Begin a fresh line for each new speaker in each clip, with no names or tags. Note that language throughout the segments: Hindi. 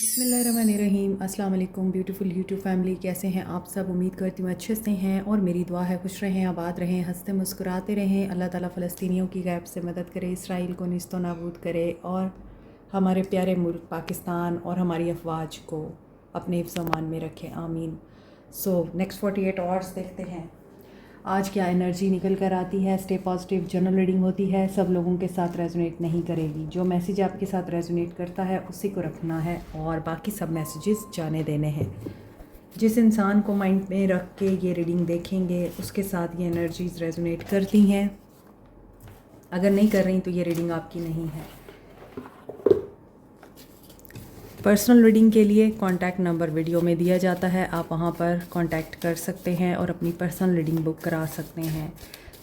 बिस्मिल्लाहिर्रहमानिर्रहीम। अस्सलाम वालेकुम ब्यूटीफुल यूट्यूब फैमिली, कैसे हैं आप सब? उम्मीद करती हूँ अच्छे से हैं और मेरी दुआ है खुश रहें, आबाद रहें, हंसते मुस्कुराते रहें। अल्लाह ताला फ़लस्तीनियों की गैब से मदद करे, इसराइल को निस्तो नाबूद करे और हमारे प्यारे मुल्क पाकिस्तान और हमारी अफवाज को अपने हिफ्ज़ अमान में रखें, आमीन। सो नेक्स्ट 48 आवर्स देखते हैं आज क्या एनर्जी निकल कर आती है। Stay positive. जनरल रीडिंग होती है, सब लोगों के साथ रेजोनेट नहीं करेगी। जो मैसेज आपके साथ रेजोनेट करता है उसी को रखना है और बाकी सब मैसेजेस जाने देने हैं। जिस इंसान को माइंड में रख के ये रीडिंग देखेंगे उसके साथ ये एनर्जीज रेजोनेट करती हैं। अगर नहीं कर रही तो ये रीडिंग आपकी नहीं है। पर्सनल रीडिंग के लिए कॉन्टैक्ट नंबर वीडियो में दिया जाता है, आप वहाँ पर कॉन्टैक्ट कर सकते हैं और अपनी पर्सनल रीडिंग बुक करा सकते हैं।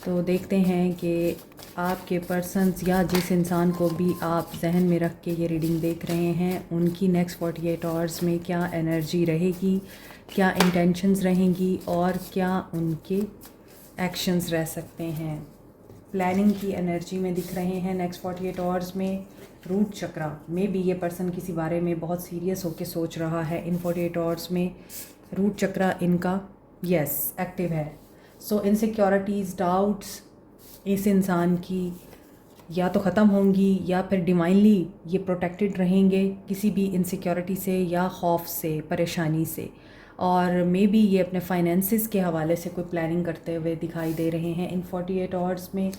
तो देखते हैं कि आपके पर्सन्स या जिस इंसान को भी आप जहन में रख के ये रीडिंग देख रहे हैं उनकी नेक्स्ट 48 आवर्स में क्या एनर्जी रहेगी, क्या इंटेंशंस रहेंगी और क्या उनके एक्शंस रह सकते हैं। प्लानिंग की एनर्जी में दिख रहे हैं नेक्स्ट 48 आवर्स में। रूट चक्रा में भी ये पर्सन किसी बारे में बहुत सीरियस होकर सोच रहा है इन 48 आवर्स में। रूट चक्रा इनका एक्टिव है। सो इनसिक्योरिटीज़, डाउट्स इस इंसान की या तो ख़त्म होंगी या फिर डिवाइनली ये प्रोटेक्टेड रहेंगे किसी भी इनसिक्योरिटी से या खौफ से, परेशानी से। और मे बी ये अपने फाइनेंसिस के हवाले से कोई प्लानिंग करते हुए दिखाई दे रहे हैं इन 48 आवर्स में।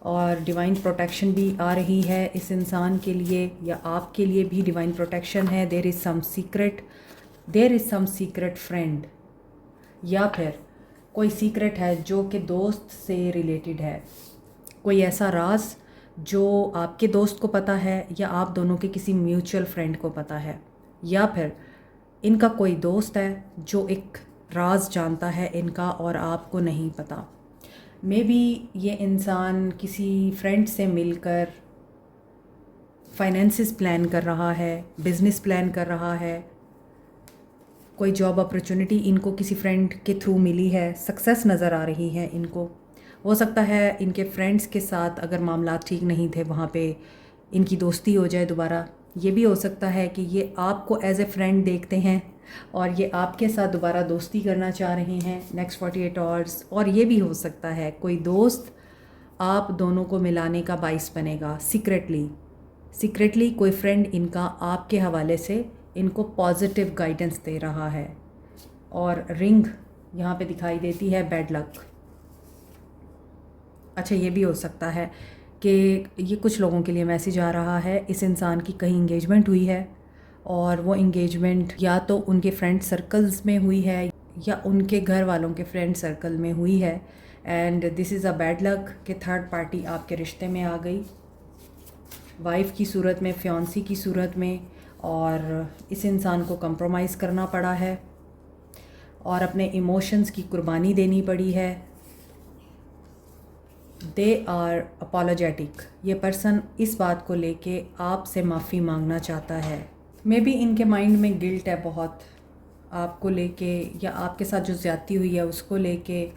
और डिवाइन प्रोटेक्शन भी आ रही है इस इंसान के लिए या आपके लिए भी डिवाइन प्रोटेक्शन है। There is some secret friend या फिर कोई सीक्रेट है जो कि दोस्त से रिलेटेड है। कोई ऐसा राज जो आपके दोस्त को पता है या आप दोनों के किसी म्यूचुअल फ्रेंड को पता है, या फिर इनका कोई दोस्त है जो एक राज जानता है इनका और आपको नहीं पता। मे बी ये इंसान किसी फ्रेंड से मिलकर फाइनेंसिस प्लान कर रहा है, बिज़नेस प्लान कर रहा है। कोई जॉब अपॉर्चुनिटी इनको किसी फ्रेंड के थ्रू मिली है, सक्सेस नज़र आ रही है इनको। हो सकता है इनके फ्रेंड्स के साथ अगर मामला ठीक नहीं थे वहाँ पे इनकी दोस्ती हो जाए दोबारा। ये भी हो सकता है कि ये आपको एज ए फ्रेंड देखते हैं और ये आपके साथ दोबारा दोस्ती करना चाह रहे हैं नेक्स्ट 48 आवर्स। और ये भी हो सकता है कोई दोस्त आप दोनों को मिलाने का बाइस बनेगा। सीक्रेटली कोई फ्रेंड इनका आपके हवाले से इनको पॉजिटिव गाइडेंस दे रहा है। और रिंग यहाँ पे दिखाई देती है बैड लक। अच्छा, ये भी हो सकता है कि ये कुछ लोगों के लिए मैसेज आ रहा है इस इंसान की कहीं इंगेजमेंट हुई है और वो इंगेजमेंट या तो उनके फ्रेंड सर्कल्स में हुई है या उनके घर वालों के फ्रेंड सर्कल में हुई है। And this is a bad luck कि थर्ड पार्टी आपके रिश्ते में आ गई, वाइफ की सूरत में, फियांसी की सूरत में, और इस इंसान को कंप्रोमाइज़ करना पड़ा है और अपने इमोशंस की कुर्बानी देनी पड़ी है। They are apologetic. ये पर्सन इस बात को लेके आपसे माफ़ी मांगना चाहता है। मे बी इनके माइंड में गिल्ट है बहुत आपको लेके या आपके साथ जो ज़्यादती हुई है उसको लेके।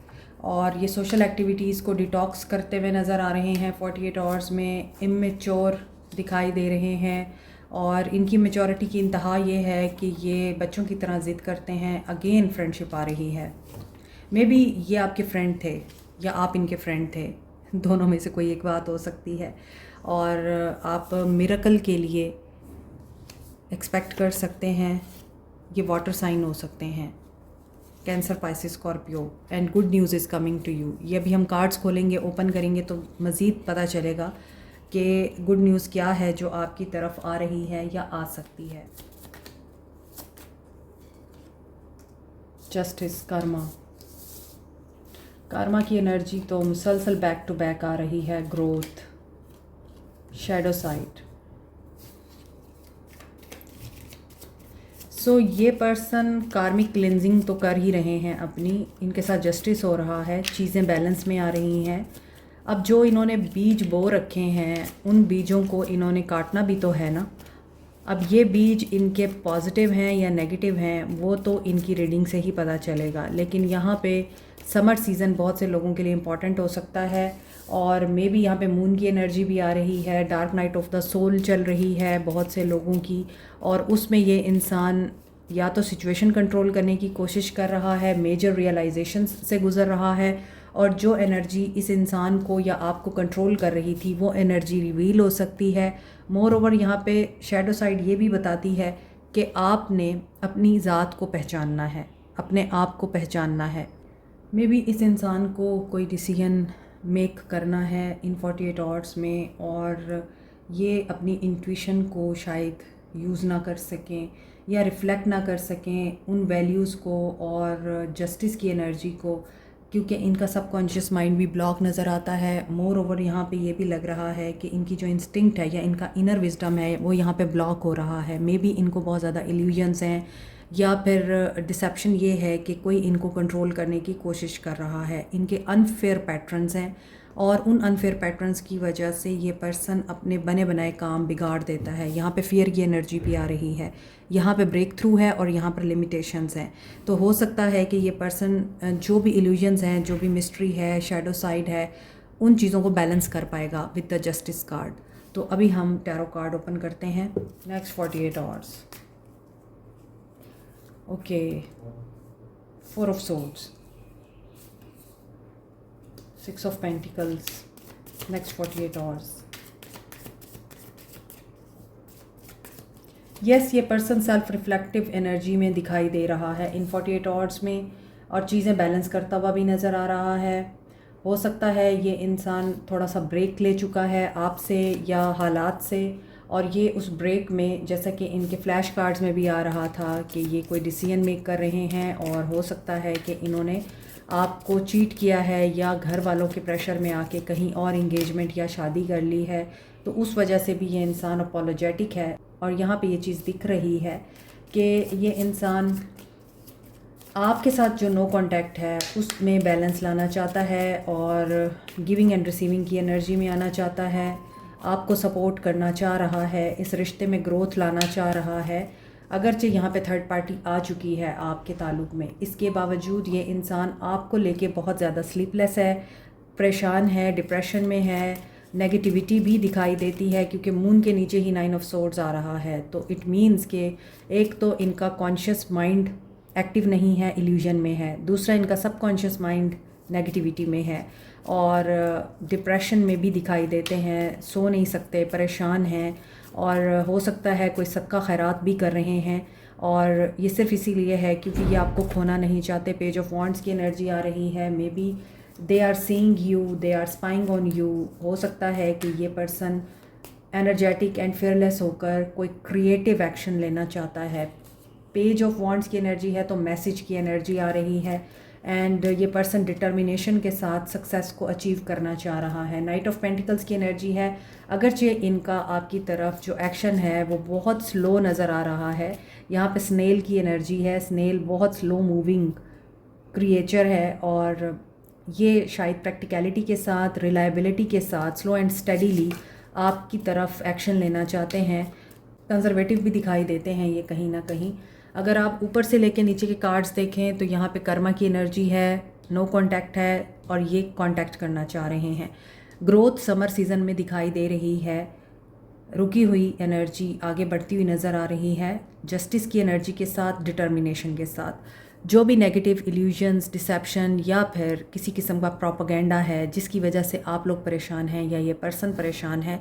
और ये सोशल एक्टिविटीज़ को डिटॉक्स करते हुए नज़र आ रहे हैं 48 आवर्स में। इमेच्योर दिखाई दे रहे हैं और इनकी मेचोरिटी की इंतहा ये है कि ये बच्चों की तरह ज़िद करते हैं। अगेन फ्रेंडशिप आ रही है। मे बी ये आपके फ्रेंड थे या आप इनके फ्रेंड थे, दोनों में से कोई एक बात हो सकती है। और आप मिरेकल के लिए एक्सपेक्ट कर सकते हैं। ये वाटर साइन हो सकते हैं, Cancer, Pisces, Scorpio. And good news is coming to you. ये अभी हम कार्ड्स खोलेंगे, ओपन करेंगे तो मज़ीद पता चलेगा कि गुड न्यूज़ क्या है जो आपकी तरफ आ रही है या आ सकती है। जस्टिस, कर्मा की एनर्जी तो मुसलसल बैक टू बैक आ रही है। Growth, shadow side. सो ये पर्सन कार्मिक क्लिनजिंग तो कर ही रहे हैं अपनी। इनके साथ जस्टिस हो रहा है, चीज़ें बैलेंस में आ रही हैं। अब जो इन्होंने बीज बो रखे हैं उन बीजों को इन्होंने काटना भी तो है ना। अब ये बीज इनके पॉजिटिव हैं या नेगेटिव हैं वो तो इनकी रीडिंग से ही पता चलेगा। लेकिन यहाँ पे समर सीज़न बहुत से लोगों के लिए इम्पॉर्टेंट हो सकता है और मे बी यहाँ पे मून की एनर्जी भी आ रही है, dark night of the soul चल रही है बहुत से लोगों की, और उसमें ये इंसान या तो सिचुएशन कंट्रोल करने की कोशिश कर रहा है, मेजर रियलाइजेशन से गुज़र रहा है, और जो एनर्जी इस इंसान को या आपको कंट्रोल कर रही थी वो एनर्जी रिवील हो सकती है। मोर ओवर यहाँ पे शैडो साइड ये भी बताती है कि आपने अपनी ज़ात को पहचानना है, अपने आप को पहचानना है। मे बी इस इंसान को कोई डिसीजन मेक करना है इन 48 आवर्स में, और ये अपनी इंट्यूशन को शायद यूज़ ना कर सकें या रिफ़्लेक्ट ना कर सकें उन वैल्यूज़ को और जस्टिस की एनर्जी को, क्योंकि इनका सबकॉन्शियस माइंड भी ब्लॉक नज़र आता है। मोर ओवर यहाँ पे ये भी लग रहा है कि इनकी जो इंस्टिंक्ट है या इनका इनर विजडम है वो यहाँ पे ब्लॉक हो रहा है। मे बी इनको बहुत ज़्यादा इल्यूजन्स हैं, या फिर डिसेप्शन ये है कि कोई इनको कंट्रोल करने की कोशिश कर रहा है। इनके अनफेयर पैटर्न्स हैं, और उन अनफेयर पैटर्न्स की वजह से ये पर्सन अपने बने बनाए काम बिगाड़ देता है। यहाँ पे फियर की एनर्जी भी आ रही है, यहाँ पे ब्रेक थ्रू है, और यहाँ पर लिमिटेशंस हैं। तो हो सकता है कि ये पर्सन जो भी इल्यूजन्स हैं, जो भी मिस्ट्री है, शैडो साइड है, उन चीज़ों को बैलेंस कर पाएगा विद द जस्टिस कार्ड। तो अभी हम टैरो कार्ड ओपन करते हैं next 48 hours. Okay, 4 of swords, 6 of pentacles, next 48 hours. Yes, ये पर्सन सेल्फ रिफ्लेक्टिव एनर्जी में दिखाई दे रहा है इन 48 आवर्स में, और चीज़ें बैलेंस करता हुआ भी नज़र आ रहा है। हो सकता है ये इंसान थोड़ा सा ब्रेक ले चुका है आपसे या हालात से, और ये उस ब्रेक में, जैसा कि इनके फ्लैश कार्ड्स में भी आ रहा था, कि ये कोई डिसीजन मेक कर रहे हैं, और हो सकता है कि इन्होंने आपको चीट किया है या घर वालों के प्रेशर में आके कहीं और इंगेजमेंट या शादी कर ली है, तो उस वजह से भी ये इंसान अपोलोजेटिक है। और यहाँ पे ये चीज़ दिख रही है कि ये इंसान आपके साथ जो नो कांटेक्ट है उसमें बैलेंस लाना चाहता है, और गिविंग एंड रिसीविंग की एनर्जी में आना चाहता है, आपको सपोर्ट करना चाह रहा है, इस रिश्ते में ग्रोथ लाना चाह रहा है। अगरचे यहाँ पे थर्ड पार्टी आ चुकी है आपके ताल्लुक़ में, इसके बावजूद ये इंसान आपको लेके बहुत ज़्यादा स्लीपलेस है, परेशान है, डिप्रेशन में है, नेगेटिविटी भी दिखाई देती है, क्योंकि मून के नीचे ही 9 ऑफ सोर्ड्स आ रहा है। तो इट मीन्स कि एक तो इनका कॉन्शियस माइंड एक्टिव नहीं है, इल्यूजन में है, दूसरा इनका सबकॉन्शियस माइंड नेगेटिविटी में है, और डिप्रेशन में भी दिखाई देते हैं, सो नहीं सकते, परेशान हैं, और हो सकता है कोई सदका खैरात भी कर रहे हैं, और ये सिर्फ इसीलिए है क्योंकि ये आपको खोना नहीं चाहते। पेज ऑफ वॉन्ड्स की एनर्जी आ रही है, maybe they are seeing you, they are spying on you. हो सकता है कि ये पर्सन एनर्जेटिक एंड फेयरलेस होकर कोई क्रिएटिव एक्शन लेना चाहता है। पेज ऑफ वॉन्ड्स की एनर्जी है तो मैसेज की एनर्जी आ रही है, एंड ये पर्सन डिटर्मिनेशन के साथ सक्सेस को अचीव करना चाह रहा है। नाइट ऑफ पेंटिकल्स की एनर्जी है, अगरचे इनका आपकी तरफ जो एक्शन है वो बहुत स्लो नज़र आ रहा है। यहाँ पे स्नेल की एनर्जी है, स्नेल बहुत स्लो मूविंग क्रिएचर है, और ये शायद प्रैक्टिकलिटी के साथ, रिलायबिलिटी के साथ, स्लो एंड स्टडीली आपकी तरफ एक्शन लेना चाहते हैं। कंजर्वेटिव भी दिखाई देते हैं ये कहीं ना कहीं। अगर आप ऊपर से लेके नीचे के कार्ड्स देखें तो यहाँ पे कर्मा की एनर्जी है, नो कांटेक्ट है, और ये कांटेक्ट करना चाह रहे हैं। ग्रोथ समर सीज़न में दिखाई दे रही है, रुकी हुई एनर्जी आगे बढ़ती हुई नज़र आ रही है, जस्टिस की एनर्जी के साथ, डिटर्मिनेशन के साथ। जो भी नेगेटिव इल्यूजन्स, डिसेप्शन या फिर किसी किस्म का प्रोपेगेंडा है जिसकी वजह से आप लोग परेशान हैं या ये पर्सन परेशान है,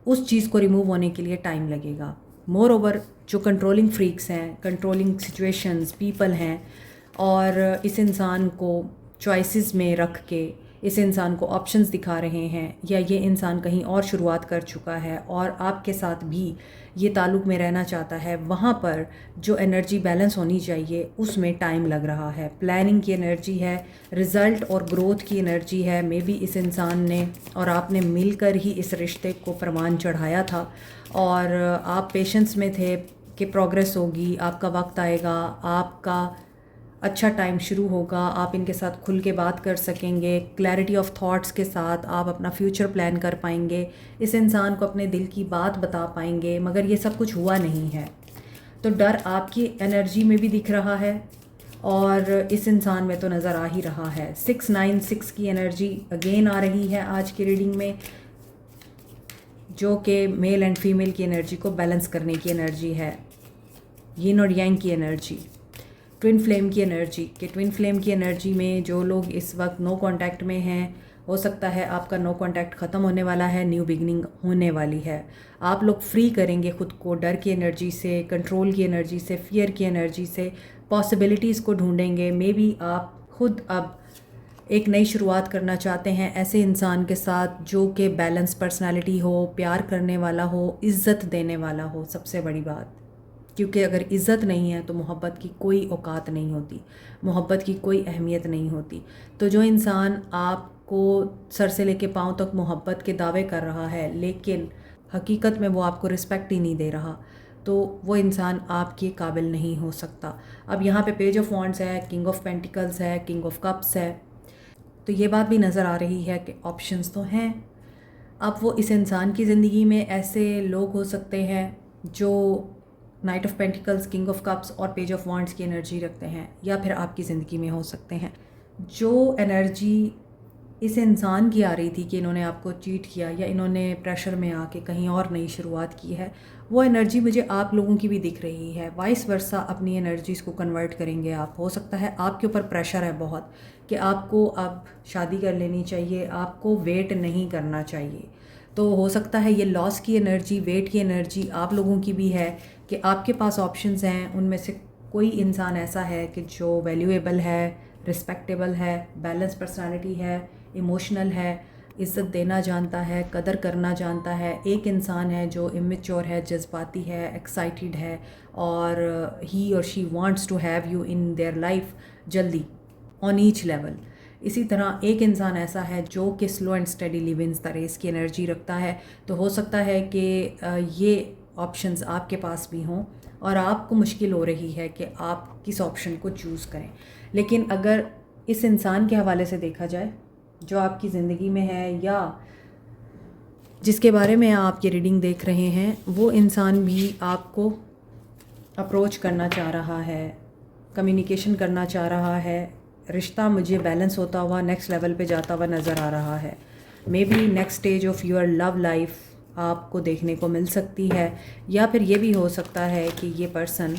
उस चीज़ को रिमूव होने के लिए टाइम लगेगा। मोर ओवर जो कंट्रोलिंग फ्रीक्स हैं, कंट्रोलिंग सिचुएशंस, पीपल हैं, और इस इंसान को चॉइसेस में रख के इस इंसान को ऑप्शंस दिखा रहे हैं, या ये इंसान कहीं और शुरुआत कर चुका है और आपके साथ भी ये ताल्लुक़ में रहना चाहता है, वहाँ पर जो एनर्जी बैलेंस होनी चाहिए उसमें टाइम लग रहा है। प्लानिंग की एनर्जी है, रिज़ल्ट और ग्रोथ की एनर्जी है। मे बी इस इंसान ने और आपने मिलकर ही इस रिश्ते को प्रमाण चढ़ाया था, और आप पेशेंस में थे कि प्रोग्रेस होगी, आपका वक्त आएगा, आपका अच्छा टाइम शुरू होगा, आप इनके साथ खुल के बात कर सकेंगे, क्लैरिटी ऑफ थॉट्स के साथ आप अपना फ्यूचर प्लान कर पाएंगे, इस इंसान को अपने दिल की बात बता पाएंगे। मगर ये सब कुछ हुआ नहीं है, तो डर आपकी एनर्जी में भी दिख रहा है, और इस इंसान में तो नज़र आ ही रहा है। 696 की एनर्जी अगेन आ रही है आज की रीडिंग में, जो कि मेल एंड फीमेल की एनर्जी को बैलेंस करने की एनर्जी है। यिन और यांग की एनर्जी, ट्विन फ्लेम की एनर्जी, कि ट्विन फ्लेम की एनर्जी में जो लोग इस वक्त नो कांटेक्ट में हैं, हो सकता है आपका नो कांटेक्ट ख़त्म होने वाला है, न्यू बिगनिंग होने वाली है। आप लोग फ्री करेंगे ख़ुद को डर की एनर्जी से, कंट्रोल की एनर्जी से, फियर की एनर्जी से, पॉसिबिलिटीज़ को ढूंढेंगे। मे बी आप खुद अब एक नई शुरुआत करना चाहते हैं ऐसे इंसान के साथ जो कि बैलेंस पर्सनालिटी हो, प्यार करने वाला हो, इज़्ज़त देने वाला हो। सबसे बड़ी बात, क्योंकि अगर इज़्ज़त नहीं है तो मोहब्बत की कोई औकात नहीं होती, मोहब्बत की कोई अहमियत नहीं होती। तो जो इंसान आपको सर से लेके पाँव तक मोहब्बत के दावे कर रहा है लेकिन हकीकत में वो आपको रिस्पेक्ट ही नहीं दे रहा, तो वो इंसान आपके काबिल नहीं हो सकता। अब यहाँ पे पेज ऑफ वॉन्ड्स है, किंग ऑफ पेंटिकल्स है, किंग ऑफ कप्स है, तो ये बात भी नज़र आ रही है कि ऑप्शंस तो हैं। अब वो इस इंसान की ज़िंदगी में ऐसे लोग हो सकते हैं जो night of pentacles, king of cups और पेज ऑफ वॉन्ड्स की एनर्जी रखते हैं, या फिर आपकी ज़िंदगी में हो सकते हैं। जो एनर्जी इस इंसान की आ रही थी कि इन्होंने आपको चीट किया या इन्होंने प्रेशर में आके कहीं और नई शुरुआत की है, वो एनर्जी मुझे आप लोगों की भी दिख रही है। वाइस वर्सा अपनी एनर्जीज़ को कन्वर्ट करेंगे आप। हो सकता है आपके ऊपर प्रेशर है बहुत कि आपको अब शादी कर लेनी चाहिए, आपको वेट नहीं करना चाहिए। तो हो सकता है ये लॉस की एनर्जी, वेट की एनर्जी आप लोगों की भी है कि आपके पास ऑप्शंस हैं, उनमें से कोई इंसान ऐसा है कि जो वैल्यूएबल है, रिस्पेक्टेबल है, बैलेंस पर्सनालिटी है, इमोशनल है, इज़्ज़त देना जानता है, कदर करना जानता है। एक इंसान है जो इमेच्योर है, जज्बाती है, एक्साइटेड है और ही और she wants to have you in their life जल्दी ऑन ईच लेवल। इसी तरह एक इंसान ऐसा है जो कि slow and steady live in the race की एनर्जी रखता है। तो हो सकता है कि ये ऑप्शंस आपके पास भी हों और आपको मुश्किल हो रही है कि आप किस ऑप्शन को चूज़ करें। लेकिन अगर इस इंसान के हवाले से देखा जाए जो आपकी ज़िंदगी में है या जिसके बारे में आप ये रीडिंग देख रहे हैं, वो इंसान भी आपको अप्रोच करना चाह रहा है, कम्युनिकेशन करना चाह रहा है। रिश्ता मुझे बैलेंस होता हुआ नेक्स्ट लेवल पे जाता हुआ नज़र आ रहा है। May be next stage of your love life आपको देखने को मिल सकती है, या फिर ये भी हो सकता है कि ये पर्सन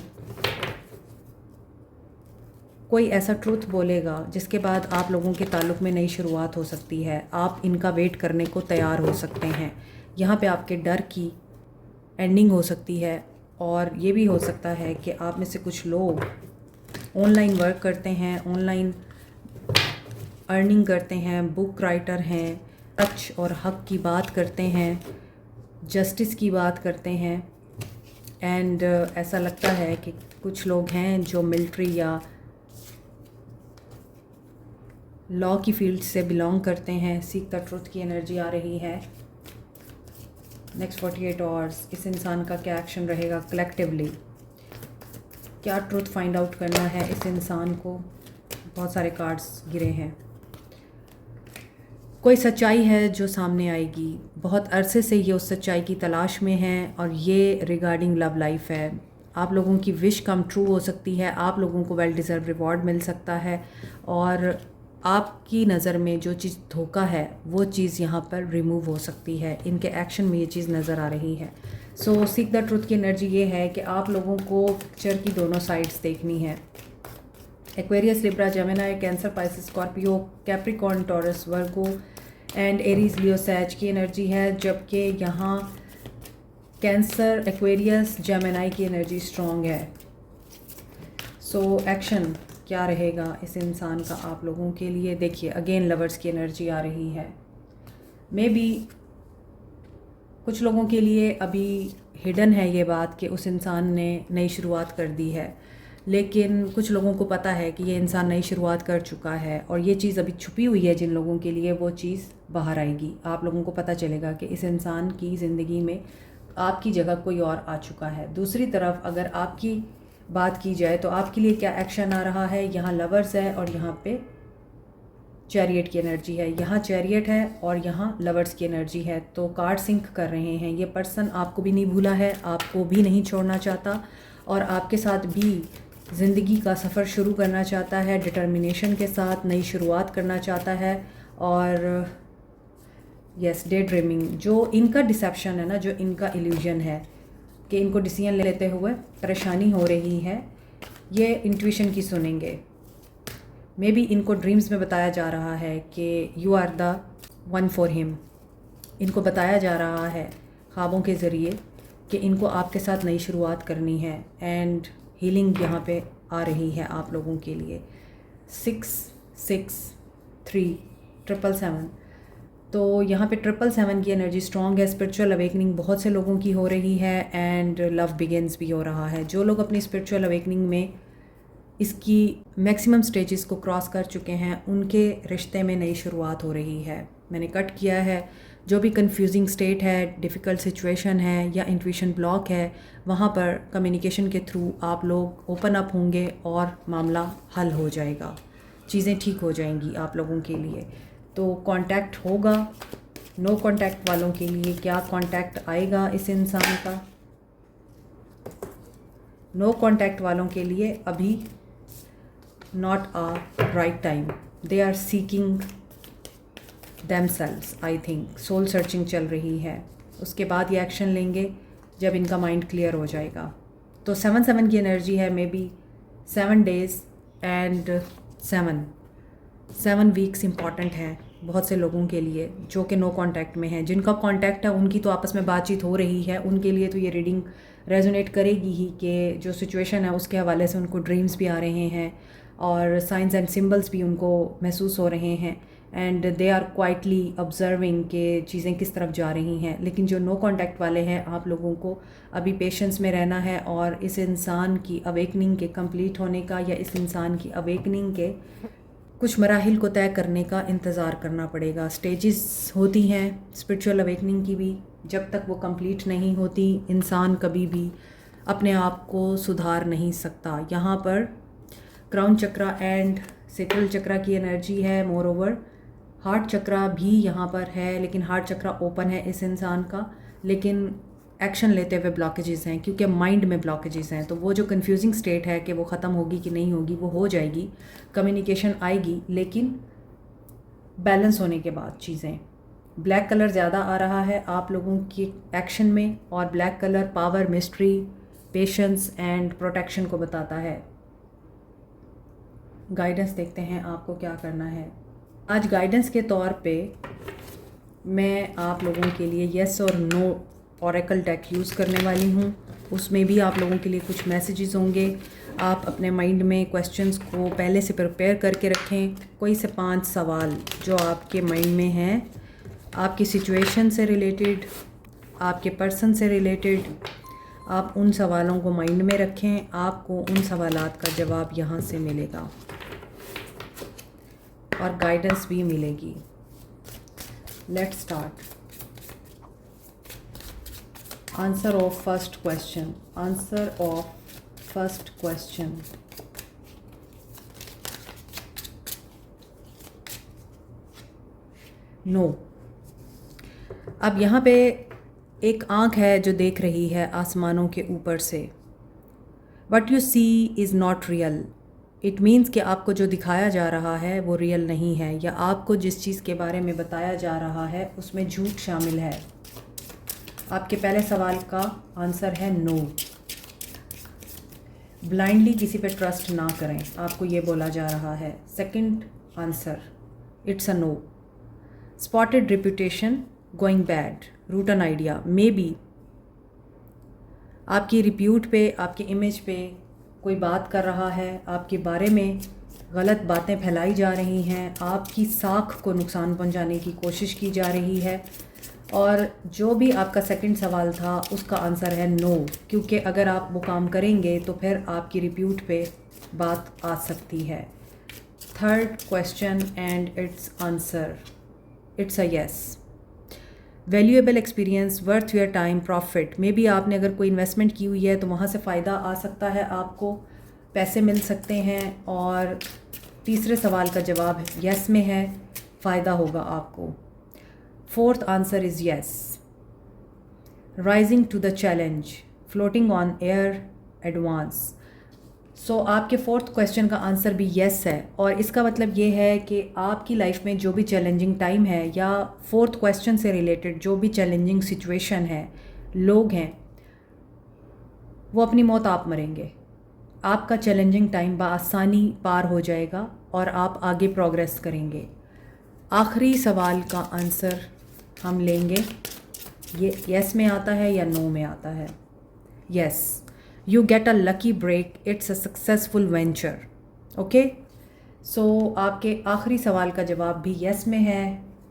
कोई ऐसा ट्रूथ बोलेगा जिसके बाद आप लोगों के ताल्लुक़ में नई शुरुआत हो सकती है। आप इनका वेट करने को तैयार हो सकते हैं। यहाँ पे आपके डर की एंडिंग हो सकती है। और ये भी हो सकता है कि आप में से कुछ लोग ऑनलाइन वर्क करते हैं, ऑनलाइन अर्निंग करते हैं, बुक राइटर हैं, सच और हक की बात करते हैं, जस्टिस की बात करते हैं। एंड ऐसा लगता है कि कुछ लोग हैं जो मिलिट्री या लॉ की फील्ड से बिलोंग करते हैं। सीक द ट्रुथ की एनर्जी आ रही है। नेक्स्ट 48 आवर्स इस इंसान का क्या एक्शन रहेगा कलेक्टिवली, क्या ट्रुथ फाइंड आउट करना है इस इंसान को। बहुत सारे कार्ड्स गिरे हैं। कोई सच्चाई है जो सामने आएगी, बहुत अरसे से ये उस सच्चाई की तलाश में है और ये रिगार्डिंग लव लाइफ है। आप लोगों की विश कम ट्रू हो सकती है, आप लोगों को वेल डिज़र्व रिवॉर्ड मिल सकता है और आपकी नज़र में जो चीज़ धोखा है वो चीज़ यहाँ पर रिमूव हो सकती है। इनके एक्शन में ये चीज़ नज़र आ रही है। सो सीक द ट्रुथ की एनर्जी ये है कि आप लोगों को पिक्चर की दोनों साइड्स देखनी है। Aquarius, Libra, Gemini, Cancer, Pisces, Scorpio, Capricorn, Taurus, Virgo and Aries, Leo, Sag की एनर्जी है, जबकि यहाँ कैंसर, एक्वेरियस, जेमिनी की एनर्जी स्ट्रॉन्ग है। सो एक्शन क्या रहेगा इस इंसान का आप लोगों के लिए। देखिए अगेन लवर्स की एनर्जी आ रही है। मे बी कुछ लोगों के लिए अभी हिडन है ये बात कि उस इंसान ने नई शुरुआत कर दी है, लेकिन कुछ लोगों को पता है कि ये इंसान नई शुरुआत कर चुका है और ये चीज़ अभी छुपी हुई है। जिन लोगों के लिए वो चीज़ बाहर आएगी, आप लोगों को पता चलेगा कि इस इंसान की ज़िंदगी में आपकी जगह कोई और आ चुका है। दूसरी तरफ अगर आपकी बात की जाए तो आपके लिए क्या एक्शन आ रहा है। यहाँ लवर्स है और यहाँ पे चैरियट की एनर्जी है। यहाँ चैरियट है और यहाँ लवर्स की एनर्जी है। तो कार्ड सिंक कर रहे हैं। ये पर्सन आपको भी नहीं भूला है, आपको भी नहीं छोड़ना चाहता और आपके साथ भी ज़िंदगी का सफ़र शुरू करना चाहता है, डिटर्मिनेशन के साथ नई शुरुआत करना चाहता है। और यस, डे ड्रीमिंग, जो इनका डिसेप्शन है ना, जो इनका इल्यूजन है कि इनको डिसीजन लेते हुए परेशानी हो रही है, ये इंट्यूशन की सुनेंगे। मे बी इनको ड्रीम्स में बताया जा रहा है कि you are the one for him. इनको बताया जा रहा है ख्वाबों के ज़रिए कि इनको आपके साथ नई शुरुआत करनी है एंड हीलिंग यहाँ पे आ रही है आप लोगों के लिए। 66377, तो यहाँ पे 777 की एनर्जी स्ट्रॉन्ग है। स्पिरिचुअल अवेकनिंग बहुत से लोगों की हो रही है एंड लव बिगिंस भी हो रहा है। जो लोग अपनी स्पिरिचुअल अवेकनिंग में इसकी मैक्सिमम स्टेजेस को क्रॉस कर चुके हैं, उनके रिश्ते में नई शुरुआत हो रही है। मैंने कट किया है, जो भी कंफ्यूजिंग स्टेट है, डिफ़िकल्ट सिचुएशन है या इंट्यूशन ब्लॉक है, वहाँ पर कम्युनिकेशन के थ्रू आप लोग ओपन अप होंगे और मामला हल हो जाएगा, चीज़ें ठीक हो जाएंगी आप लोगों के लिए। तो कांटेक्ट होगा। नो कांटेक्ट वालों के लिए क्या कांटेक्ट आएगा इस इंसान का? नो कांटेक्ट वालों के लिए अभी not a right time. They are seeking themselves, I think soul searching चल रही है। उसके बाद ये एक्शन लेंगे जब इनका माइंड क्लियर हो जाएगा। तो 7 की एनर्जी है, may be 7 days and 7 weeks important हैं बहुत से लोगों के लिए जो कि नो कांटेक्ट में हैं। जिनका कांटेक्ट है उनकी तो आपस में बातचीत हो रही है, उनके लिए तो ये रीडिंग रेजोनेट करेगी ही कि जो सिचुएशन है उसके हवाले से उनको ड्रीम्स भी आ रहे हैं और साइंस एंड सिम्बल्स भी उनको महसूस हो रहे हैं and they are quietly observing कि चीज़ें किस तरफ जा रही हैं। लेकिन जो नो कांटेक्ट वाले हैं, आप लोगों को अभी पेशेंस में रहना है और इस इंसान की अवेकनिंग के कंप्लीट होने का या इस इंसान की अवेकनिंग के कुछ मराहिल को तय करने का इंतज़ार करना पड़ेगा। स्टेजेस होती हैं स्पिरिचुअल अवेकनिंग की भी, जब तक वो कंप्लीट नहीं होती इंसान कभी भी अपने आप को सुधार नहीं सकता। यहाँ पर क्राउन चक्रा एंड सेक्रल चक्रा की एनर्जी है। मोर ओवर हार्ट चक्रा भी यहाँ पर है, लेकिन हार्ट चक्रा ओपन है इस इंसान का, लेकिन एक्शन लेते हुए ब्लॉकेजेस हैं क्योंकि माइंड में ब्लॉकेजेस हैं। तो वो जो कंफ्यूजिंग स्टेट है कि वो ख़त्म होगी कि नहीं होगी, वो हो जाएगी, कम्युनिकेशन आएगी, लेकिन बैलेंस होने के बाद चीज़ें। ब्लैक कलर ज़्यादा आ रहा है आप लोगों की एक्शन में और black colour power, mystery, patience and protection को बताता है। गाइडेंस देखते हैं आपको क्या करना है। आज गाइडेंस के तौर पे मैं आप लोगों के लिए येस और नो ओरेकल डेक यूज़ करने वाली हूँ। उसमें भी आप लोगों के लिए कुछ मैसेजेस होंगे। आप अपने माइंड में क्वेश्चंस को पहले से प्रिपेयर करके रखें। कोई से 5 सवाल जो आपके माइंड में हैं, आपकी सिचुएशन से रिलेटेड, आपके पर्सन से रिलेटेड, आप उन सवालों को माइंड में रखें। आपको उन सवालात का जवाब यहाँ से मिलेगा और गाइडेंस भी मिलेगी। Let's start. Answer of first question. Answer of first question. No. अब यहाँ पे एक आँख है जो देख रही है आसमानों के ऊपर से। What you see is not real. It means कि आपको जो दिखाया जा रहा है वो रियल नहीं है, या आपको जिस चीज़ के बारे में बताया जा रहा है उसमें झूठ शामिल है। आपके पहले सवाल का आंसर है नो। ब्लाइंडली किसी पे ट्रस्ट ना करें, आपको ये बोला जा रहा है। Second answer, it's a no. Spotted reputation going bad, root an idea. Maybe आपकी रिप्यूट पे, आपके इमेज पे कोई बात कर रहा है, आपके बारे में गलत बातें फैलाई जा रही हैं, आपकी साख को नुकसान पहुंचाने की कोशिश की जा रही है। और जो भी आपका सेकंड सवाल था उसका आंसर है नो, क्योंकि अगर आप वो काम करेंगे तो फिर आपकी रिप्यूट पे बात आ सकती है। Third question and it's answer, it's a yes. Valuable experience, worth your time, profit. May be आपने अगर कोई इन्वेस्टमेंट की हुई है तो वहाँ से फ़ायदा आ सकता है, आपको पैसे मिल सकते हैं। और तीसरे सवाल का जवाब यस में है, फ़ायदा होगा आपको। Fourth answer is yes. Rising to the challenge, floating on air, advance. आपके फोर्थ क्वेश्चन का आंसर भी येस है, और इसका मतलब ये है कि आपकी लाइफ में जो भी चैलेंजिंग टाइम है या फोर्थ क्वेश्चन से रिलेटेड जो भी चैलेंजिंग सिचुएशन है, लोग हैं, वो अपनी मौत आप मरेंगे। आपका चैलेंजिंग टाइम बआसानी पार हो जाएगा और आप आगे प्रोग्रेस करेंगे। आखिरी सवाल का आंसर हम लेंगे, ये येस में आता है या नो में आता है? Yes, you get a lucky break, it's a successful venture. Okay, आपके आखिरी सवाल का जवाब भी येस में है।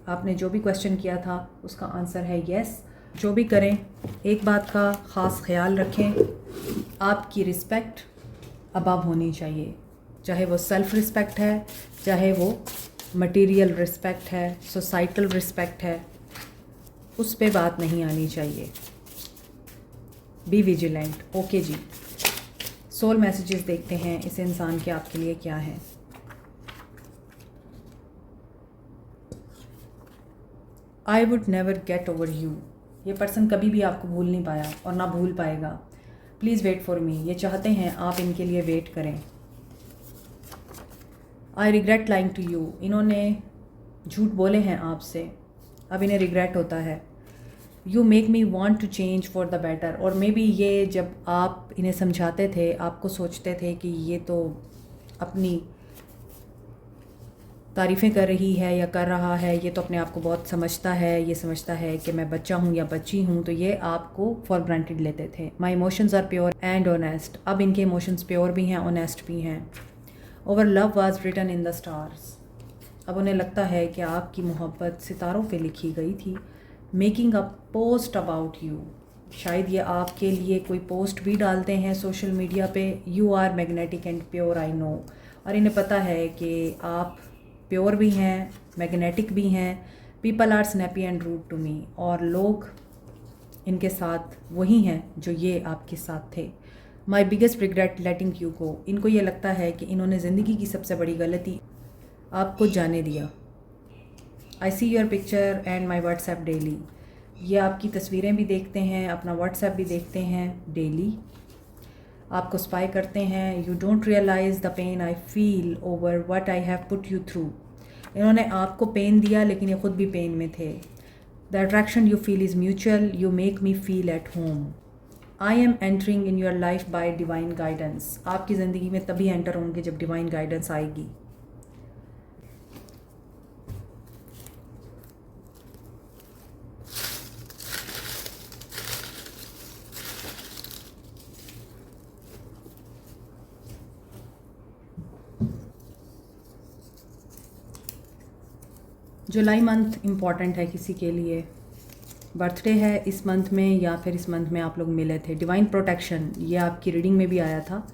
आपने जो भी क्वेश्चन किया था उसका आंसर है येस। जो भी करें, एक बात का ख़ास ख्याल रखें, आपकी रिस्पेक्ट अबव होनी चाहिए, चाहे वो सेल्फ रिस्पेक्ट है, चाहे वो मटेरियल रिस्पेक्ट है, सोसाइटल रिस्पेक्ट है, उस पे बात नहीं आनी चाहिए। Be vigilant. ओके जी, सोल मैसेजेस देखते हैं इस इंसान के आपके लिए क्या है। I would never get over you. ये पर्सन कभी भी आपको भूल नहीं पाया और ना भूल पाएगा। Please wait for me. ये चाहते हैं आप इनके लिए वेट करें। I regret lying to you. इन्होंने झूठ बोले हैं आपसे, अब इन्हें रिग्रेट होता है। You make me want to change for the better. और मे बी ये जब आप इन्हें समझाते थे, आपको सोचते थे कि ये तो अपनी तारीफ़ें कर रही है या कर रहा है, ये तो अपने आप को बहुत समझता है, ये समझता है कि मैं बच्चा हूँ या बच्ची हूँ, तो ये आपको फॉर ग्रांटेड लेते थे। My emotions are pure and honest. अब इनके इमोशंस प्योर भी हैं, ऑनेस्ट भी हैं। Our love was written in the stars. अब उन्हें लगता है कि आपकी मोहब्बत सितारों पे लिखी गई थी। Making a post about you. शायद ये आपके लिए कोई पोस्ट भी डालते हैं सोशल मीडिया पे। You are magnetic and pure, I know. और इन्हें पता है कि आप प्योर भी हैं, मैग्नेटिक भी हैं। People are snappy and rude to me. और लोग इनके साथ वही हैं जो ये आपके साथ थे। My biggest regret letting you go. इनको ये लगता है कि इन्होंने ज़िंदगी की सबसे बड़ी गलती आपको जाने दिया। I see your picture and my WhatsApp daily. ये आपकी तस्वीरें भी देखते हैं, अपना व्हाट्सएप भी देखते हैं डेली, आपको स्पाई करते हैं। You don't realize the pain I feel over what I have put you through. इन्होंने आपको पेन दिया लेकिन ये खुद भी पेन में थे। The attraction you feel is mutual, you make me feel at home. I am entering in your life by divine guidance. आपकी ज़िंदगी में तभी एंटर होंगे जब डिवाइन गाइडेंस आएगी। जुलाई मंथ इम्पॉर्टेंट है किसी के लिए, बर्थडे है इस मंथ में या फिर इस मंथ में आप लोग मिले थे। डिवाइन प्रोटेक्शन, ये आपकी रीडिंग में भी आया था।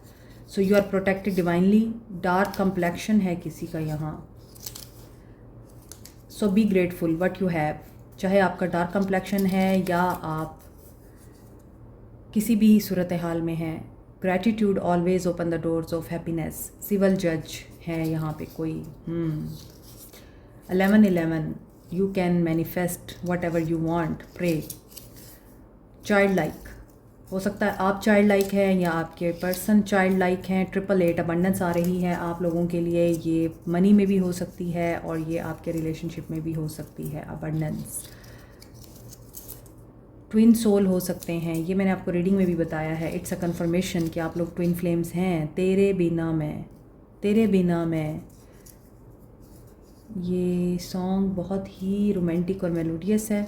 So you are protected divinely. Dark complexion है किसी का यहाँ। So be grateful what you have. चाहे आपका डार्क कंप्लेक्शन है या आप किसी भी सूरत हाल में हैं, gratitude always open the doors of happiness. Civil जज है यहाँ पे कोई। 11:11 you can manifest whatever you want, pray। Child like, हो सकता है आप चाइल्ड लाइक हैं या आपके पर्सन चाइल्ड लाइक हैं। 888 अबंडेंस आ रही है आप लोगों के लिए। ये मनी में भी हो सकती है और ये आपके रिलेशनशिप में भी हो सकती है अबंडेंस। ट्विन सोल हो सकते हैं, ये मैंने आपको रीडिंग में भी बताया है। इट्स अ कन्फर्मेशन कि आप लोग ट्विन फ्लेम्स हैं। तेरे बिना मैं, तेरे बिना मैं। ये सॉन्ग बहुत ही रोमांटिक और मेलोडियस है।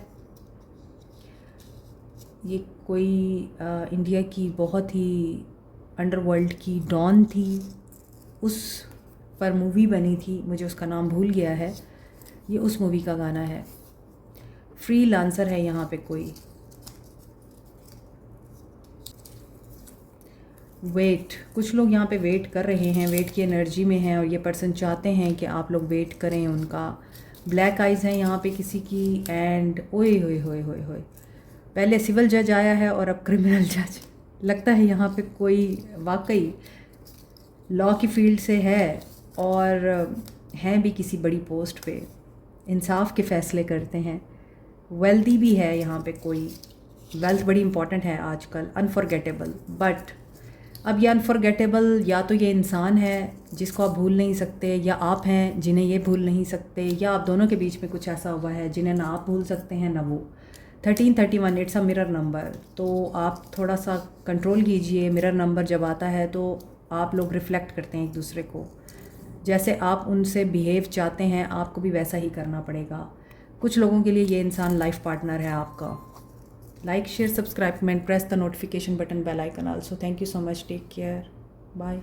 ये कोई इंडिया की बहुत ही अंडरवर्ल्ड की डॉन थी, उस पर मूवी बनी थी, मुझे उसका नाम भूल गया है। ये उस मूवी का गाना है। फ्री लांसर है यहाँ पे कोई। वेट, कुछ लोग यहाँ पे वेट कर रहे हैं, वेट की एनर्जी में हैं और ये पर्सन चाहते हैं कि आप लोग वेट करें उनका। ब्लैक आइज़ हैं यहाँ पे किसी की। एंड ओए होए होए होए होए, पहले सिविल जज आया है और अब क्रिमिनल जज। लगता है यहाँ पे कोई वाकई लॉ की फील्ड से है और हैं भी किसी बड़ी पोस्ट पे, इंसाफ के फ़ैसले करते हैं। वेल्दी भी है यहाँ पे कोई। वेल्थ बड़ी इंपॉर्टेंट है आजकल, अनफॉरगेटेबल। बट अब ये अनफॉरगेटेबल या तो ये इंसान है जिसको आप भूल नहीं सकते, या आप हैं जिन्हें ये भूल नहीं सकते, या आप दोनों के बीच में कुछ ऐसा हुआ है जिन्हें ना आप भूल सकते हैं ना वो। 1331 इट्स अ मिरर नंबर, तो आप थोड़ा सा कंट्रोल कीजिए। मिरर नंबर जब आता है तो आप लोग रिफ़्लेक्ट करते हैं एक दूसरे को, जैसे आप उनसे बिहेव चाहते हैं आपको भी वैसा ही करना पड़ेगा। कुछ लोगों के लिए ये इंसान लाइफ पार्टनर है आपका। Like, share, subscribe, comment, press the notification button, bell icon also. Thank you so much. Take care. Bye.